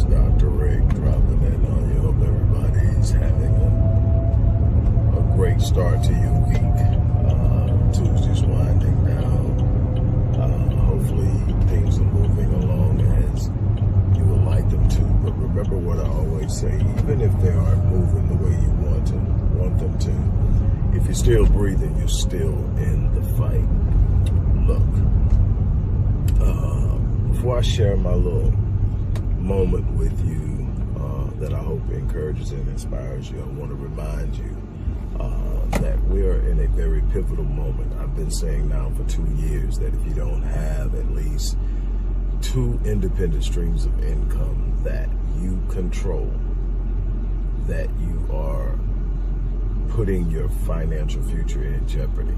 Dr. Rick dropping in on you. Hope everybody's having a great start to your week. Tuesday's winding down. Hopefully things are moving along as you would like them to. But remember what I always say, even if they aren't moving the way you want them to, if you're still breathing, you're still in the fight. Look, before I share my little moment with you that I hope encourages and inspires you, I want to remind you that we're in a very pivotal moment. I've been saying now for 2 years that if you don't have at least 2 independent streams of income that you control, that you are putting your financial future in jeopardy.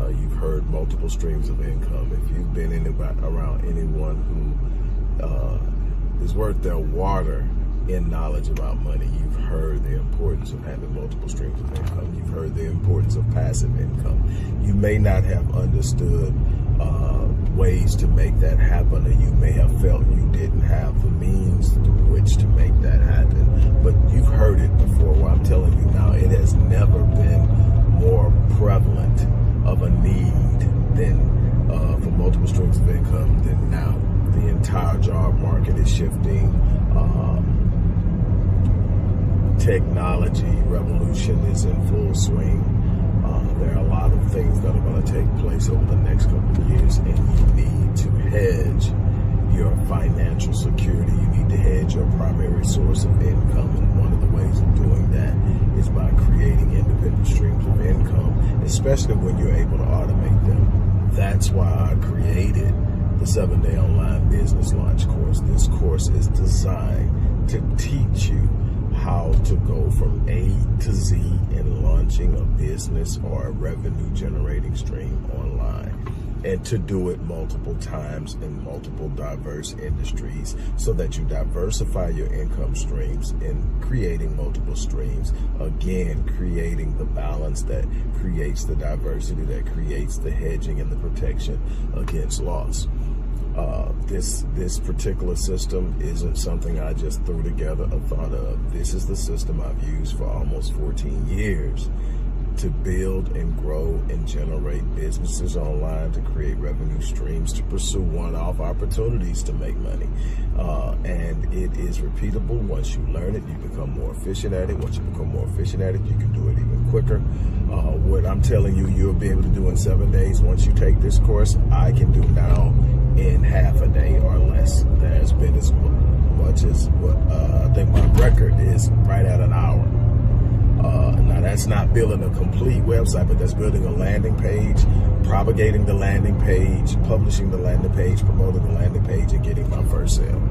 You've heard multiple streams of income. If you've been around anyone who is worth their water in knowledge about money, you've heard the importance of having multiple streams of income. You've heard the importance of passive income. You may not have understood ways to make that happen, or you may have felt you didn't have the means through which to make that happen. But you've heard it before. Well, I'm telling you now, it has never been more prevalent of a need than for multiple streams of income than now. The entire job market is shifting. Technology revolution is in full swing. There are a lot of things that are going to take place over the next couple of years, and you need to hedge your financial security. You need to hedge your primary source of income, and one of the ways of doing that is by creating independent streams of income, especially when you're able to automate them. That's why I created the 7-day online business launch course. This course is designed to teach you how to go from A to Z in launching a business or a revenue generating stream online, and to do it multiple times in multiple diverse industries so that you diversify your income streams in creating multiple streams. Again, creating the balance that creates the diversity, that creates the hedging and the protection against loss. This particular system isn't something I just threw together or thought of. This is the system I've used for almost 14 years to build and grow and generate businesses online, to create revenue streams, to pursue one-off opportunities to make money. And it is repeatable. Once you learn it, you become more efficient at it. Once you become more efficient at it, you can do it even quicker. What I'm telling you, you'll be able to do in 7 days. Once you take this course, I can do now in half a day or less. There's been as much as I think my record is right at an hour. Now that's not building a complete website, but that's building a landing page, propagating the landing page, publishing the landing page, promoting the landing page, and getting my first sale.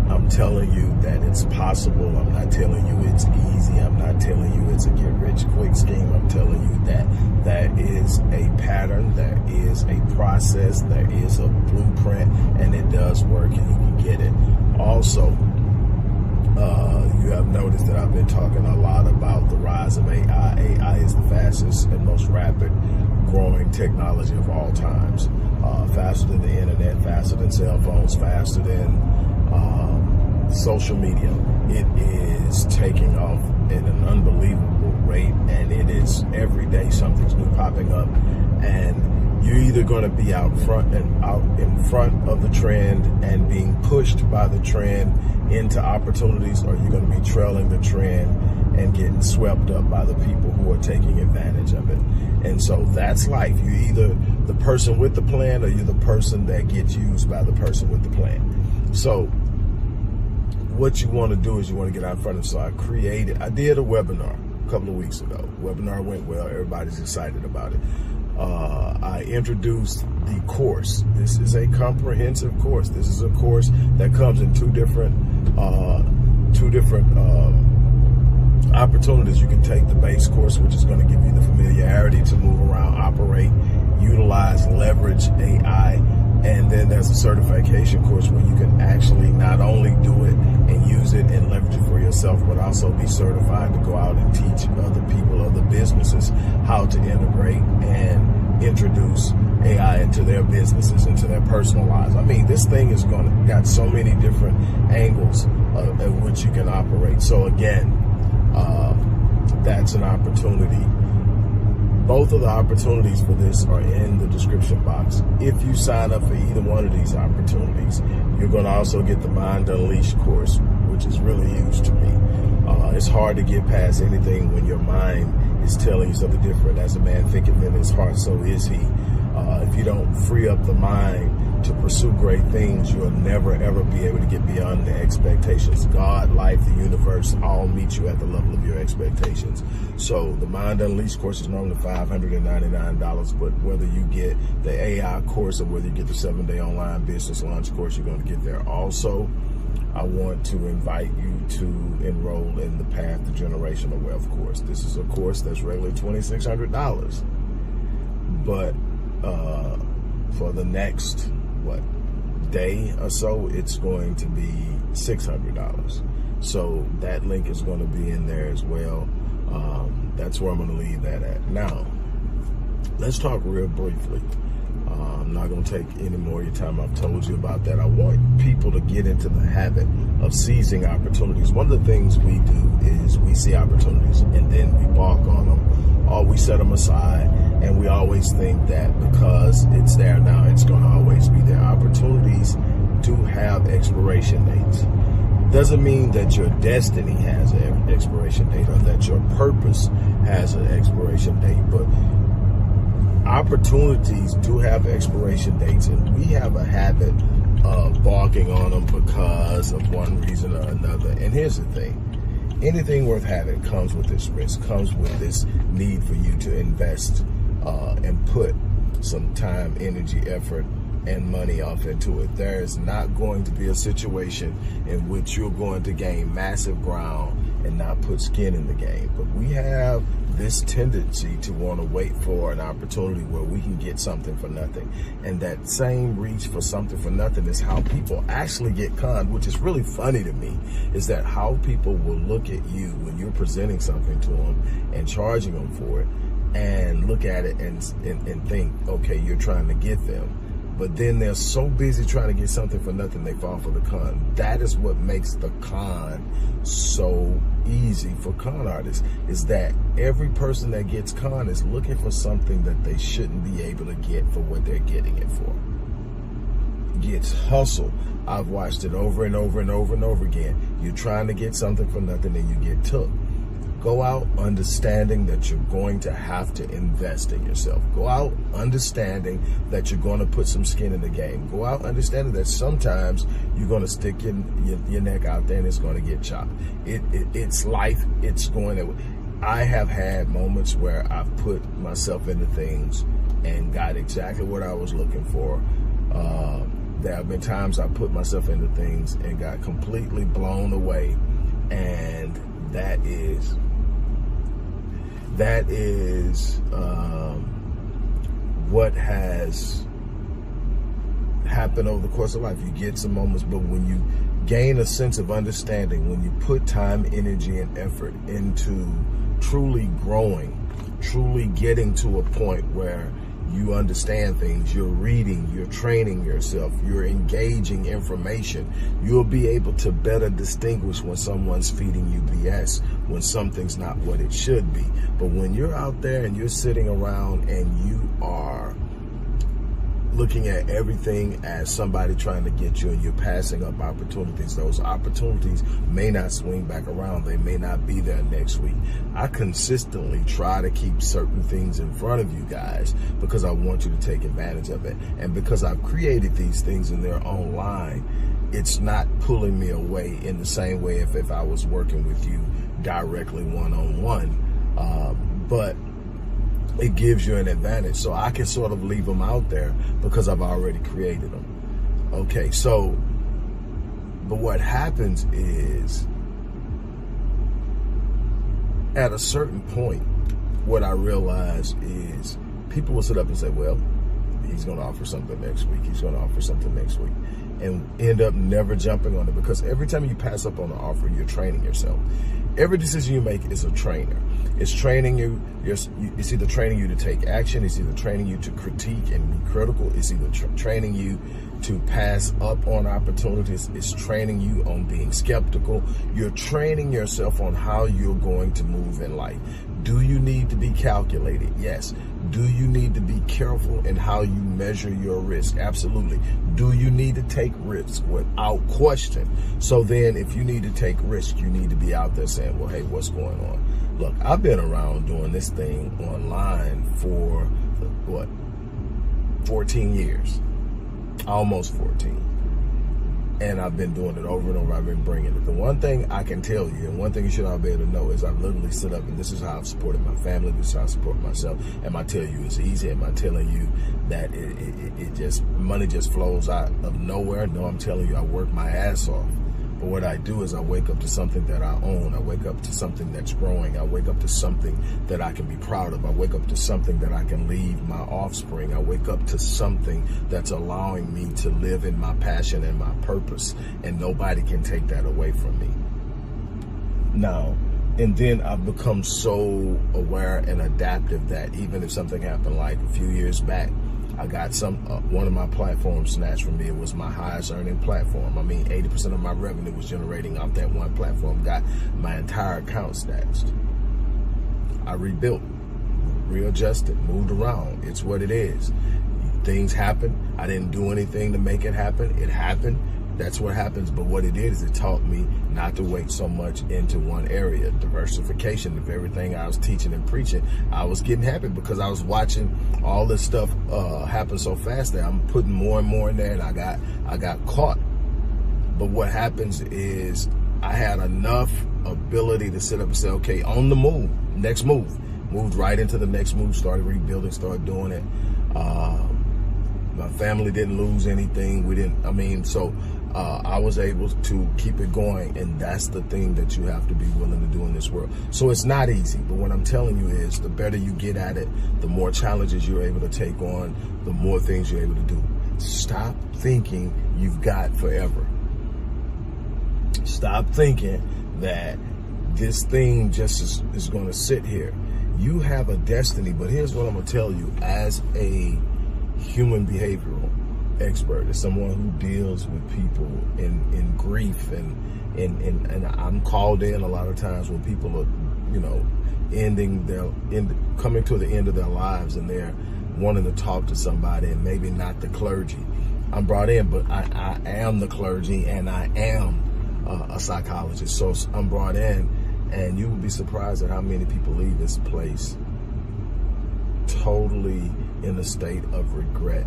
I'm telling you that it's possible. I'm not telling you it's easy. I'm not telling you it's a get-rich-quick scheme. I'm telling you that that is a pattern, that is a process, that is a blueprint, and it does work, and you can get it. Also, you have noticed that I've been talking a lot about the rise of AI. AI is the fastest and most rapid growing technology of all times. Faster than the internet, faster than cell phones, faster than social media. It is taking off at an unbelievable rate, and it is every day something's new popping up, and you're either going to be out in front of the trend and being pushed by the trend into opportunities, or you're going to be trailing the trend and getting swept up by the people who are taking advantage of it. And so that's life. You're either the person with the plan, or you're the person that gets used by the person with the plan. So what you want to do is you want to get out in front of it. So I did a webinar a couple of weeks ago. Webinar went well. Everybody's excited about it. I introduced the course. This is a comprehensive course. This is a course that comes in two different opportunities. You can take the base course, which is going to give you the familiarity to move around, operate, utilize, leverage AI And then there's a certification course where you can actually not only do it and use it and leverage it for yourself, but also be certified to go out and teach other people, other businesses, how to integrate and introduce AI into their businesses, into their personal lives. I mean, this thing is got so many different angles at which you can operate. So again, that's an opportunity. Both of the opportunities for this are in the description box. If you sign up for either one of these opportunities, you're going to also get the Mind Unleashed course, which is really huge to me. It's hard to get past anything when your mind is telling you something different. As a man thinketh in his heart, so is he. If you don't free up the mind to pursue great things, you'll never, ever be able to get beyond the expectations. God, life, the universe, all meet you at the level of your expectations. So the Mind Unleashed course is normally $599, but whether you get the AI course or whether you get the 7-day online business launch course, you're going to get there. Also, I want to invite you to enroll in the Path to Generational Wealth course. This is a course that's regularly $2,600, but for the next day or so, it's going to be $600. So that link is going to be in there as well. That's where I'm going to leave that at. Now, let's talk real briefly. I'm not going to take any more of your time. I've told you about that. I want people to get into the habit of seizing opportunities. One of the things we do is we see opportunities and then we balk on them, or we set them aside, and we always think that because it's there now, it's going to always be there. Opportunities do have expiration dates. Doesn't mean that your destiny has an expiration date or that your purpose has an expiration date, but opportunities do have expiration dates, and we have a habit of balking on them because of one reason or another. And here's the thing. Anything worth having comes with this risk, comes with this need for you to invest and put some time, energy, effort, and money off into it. There is not going to be a situation in which you're going to gain massive ground and not put skin in the game. But we have this tendency to want to wait for an opportunity where we can get something for nothing. And that same reach for something for nothing is how people actually get conned, which is really funny to me, is that how people will look at you when you're presenting something to them and charging them for it, and look at it and think, okay, you're trying to get them. But then they're so busy trying to get something for nothing, they fall for the con. That is what makes the con so easy for con artists, is that every person that gets con is looking for something that they shouldn't be able to get for what they're getting it for. Gets hustle. I've watched it over and over and over and over again. You're trying to get something for nothing and you get took. Go out understanding that you're going to have to invest in yourself. Go out understanding that you're going to put some skin in the game. Go out understanding that sometimes you're going to stick your neck out there and it's going to get chopped. It's life. It's going to... I have had moments where I've put myself into things and got exactly what I was looking for. There have been times I put myself into things and got completely blown away, and that is what has happened over the course of life. You get some moments, but when you gain a sense of understanding, when you put time, energy, and effort into truly growing, truly getting to a point where you understand things, you're reading, you're training yourself, you're engaging information, you'll be able to better distinguish when someone's feeding you BS, when something's not what it should be. But when you're out there and you're sitting around and you are looking at everything as somebody trying to get you and you're passing up opportunities, those opportunities may not swing back around. They may not be there next week. I consistently try to keep certain things in front of you guys because I want you to take advantage of it. And because I've created these things and they're online, it's not pulling me away in the same way if I was working with you directly one-on-one. But it gives you an advantage. So I can sort of leave them out there because I've already created them. Okay, so, but what happens is, at a certain point, what I realize is people will sit up and say, well, he's going to offer something next week. He's going to offer something next week. And end up never jumping on it, because every time you pass up on an offer, you're training yourself. Every decision you make is a trainer. It's training you. It's either training you to take action. It's either training you to critique and be critical. It's either training you to pass up on opportunities. It's training you on being skeptical. You're training yourself on how you're going to move in life. Do you need to be calculated? Yes. Do you need to be careful in how you measure your risk? Absolutely. Do you need to take risks? Without question. So then if you need to take risk, you need to be out there saying, well, hey, what's going on? Look, I've been around doing this thing online for, 14 years. Almost 14. And I've been doing it over and over. I've been bringing it. The one thing I can tell you, and one thing you should all be able to know, is I've literally stood up, and this is how I've supported my family. This is how I support myself. Am I telling you it's easy? Am I telling you that it just, money just flows out of nowhere? No, I'm telling you I work my ass off. But what I do is I wake up to something that I own. I wake up to something that's growing. I wake up to something that I can be proud of. I wake up to something that I can leave my offspring. I wake up to something that's allowing me to live in my passion and my purpose, and nobody can take that away from me. Now, and then I've become so aware and adaptive that even if something happened like a few years back, I got one of my platforms snatched from me. It was my highest earning platform. I mean, 80% of my revenue was generating off that one platform. Got my entire account snatched. I rebuilt, readjusted, moved around. It's what it is. Things happen. I didn't do anything to make it happen. It happened. That's what happens. But what it did is it taught me not to wait so much into one area. Diversification of everything I was teaching and preaching. I was getting happy because I was watching all this stuff happen so fast that I'm putting more and more in there, and I got caught. But what happens is I had enough ability to sit up and say, okay, on the move, next move. Moved right into the next move, started rebuilding, started doing it. My family didn't lose anything. I was able to keep it going, and that's the thing that you have to be willing to do in this world. So it's not easy, but what I'm telling you is the better you get at it, the more challenges you're able to take on, the more things you're able to do. Stop thinking you've got forever. Stop thinking that this thing just is going to sit here. You have a destiny, but here's what I'm going to tell you as a human behavioral expert, as someone who deals with people in grief, and I'm called in a lot of times when people are, coming to the end of their lives, and they're wanting to talk to somebody, and maybe not the clergy. I'm brought in, but I am the clergy, and I am a psychologist. So I'm brought in, and you will be surprised at how many people leave this place totally in a state of regret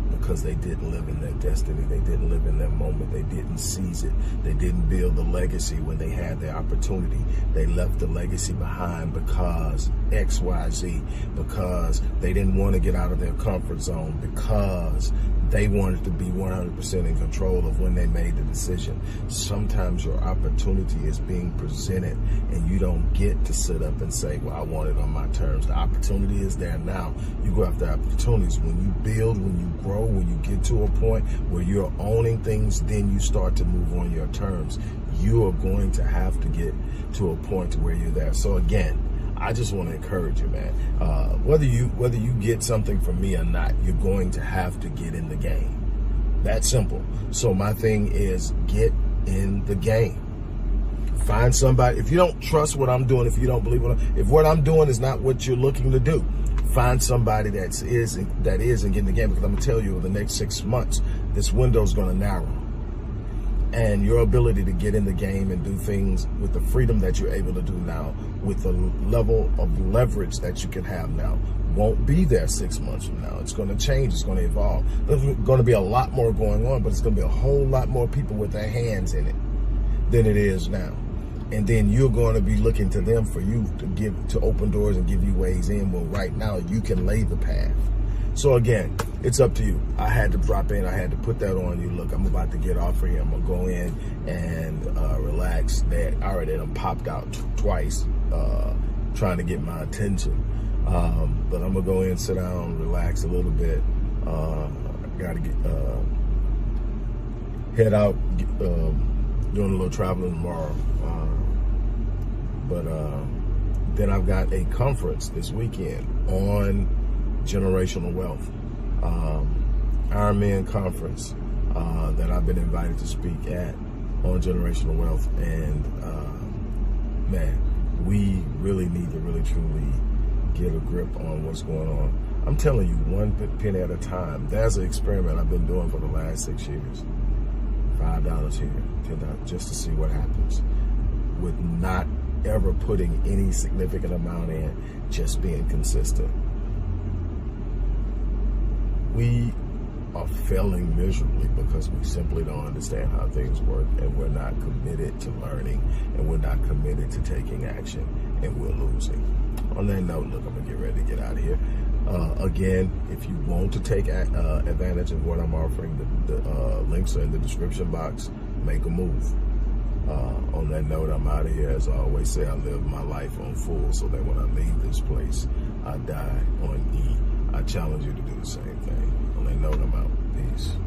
because they didn't live in their destiny. They didn't live in their moment. They didn't seize it. They didn't build the legacy when they had the opportunity. They left the legacy behind because X, Y, Z, because they didn't want to get out of their comfort zone, because they wanted to be 100% in control of when they made the decision. Sometimes your opportunity is being presented and you don't get to sit up and say, well, I want it on my terms. The opportunity is there now. You go after opportunities. When you build, when you grow, when you get to a point where you're owning things, then you start to move on your terms. You are going to have to get to a point where you're there. So again, I just want to encourage you, man. Whether you get something from me or not, you're going to have to get in the game. That's simple. So my thing is, get in the game. Find somebody. If you don't trust what I'm doing, if you don't believe if what I'm doing is not what you're looking to do, find somebody that is and get in the game. Because I'm gonna tell you, over the next 6 months, this window is gonna narrow. And your ability to get in the game and do things with the freedom that you're able to do now, with the level of leverage that you can have now, won't be there 6 months from now. It's going to change. It's going to evolve. There's going to be a lot more going on, but it's going to be a whole lot more people with their hands in it than it is now. And then you're going to be looking to them for you to open doors and give you ways in. Well, right now you can lay the path. So again, it's up to you. I had to drop in. I had to put that on you. Look, I'm about to get off of here. I'm going to go in and relax. I already done popped out twice trying to get my attention. But I'm going to go in, sit down, relax a little bit, Got to head out, doing a little traveling tomorrow. But then I've got a conference this weekend on generational wealth, Ironman conference that I've been invited to speak at on generational wealth. And man, we really need to really truly get a grip on what's going on. I'm telling you, one penny at a time. There's an experiment I've been doing for the last 6 years. $5 here, $10, just to see what happens, with not ever putting any significant amount in, just being consistent. We are failing miserably because we simply don't understand how things work, and we're not committed to learning, and we're not committed to taking action, and we're losing. On that note, look, I'm gonna get ready to get out of here. Again, if you want to take advantage of what I'm offering, the links are in the description box. Make a move. On that note, I'm out of here. As I always say, I live my life on full, so that when I leave this place, I die on E. I challenge you to do the same thing. On that note, I'm out. Peace.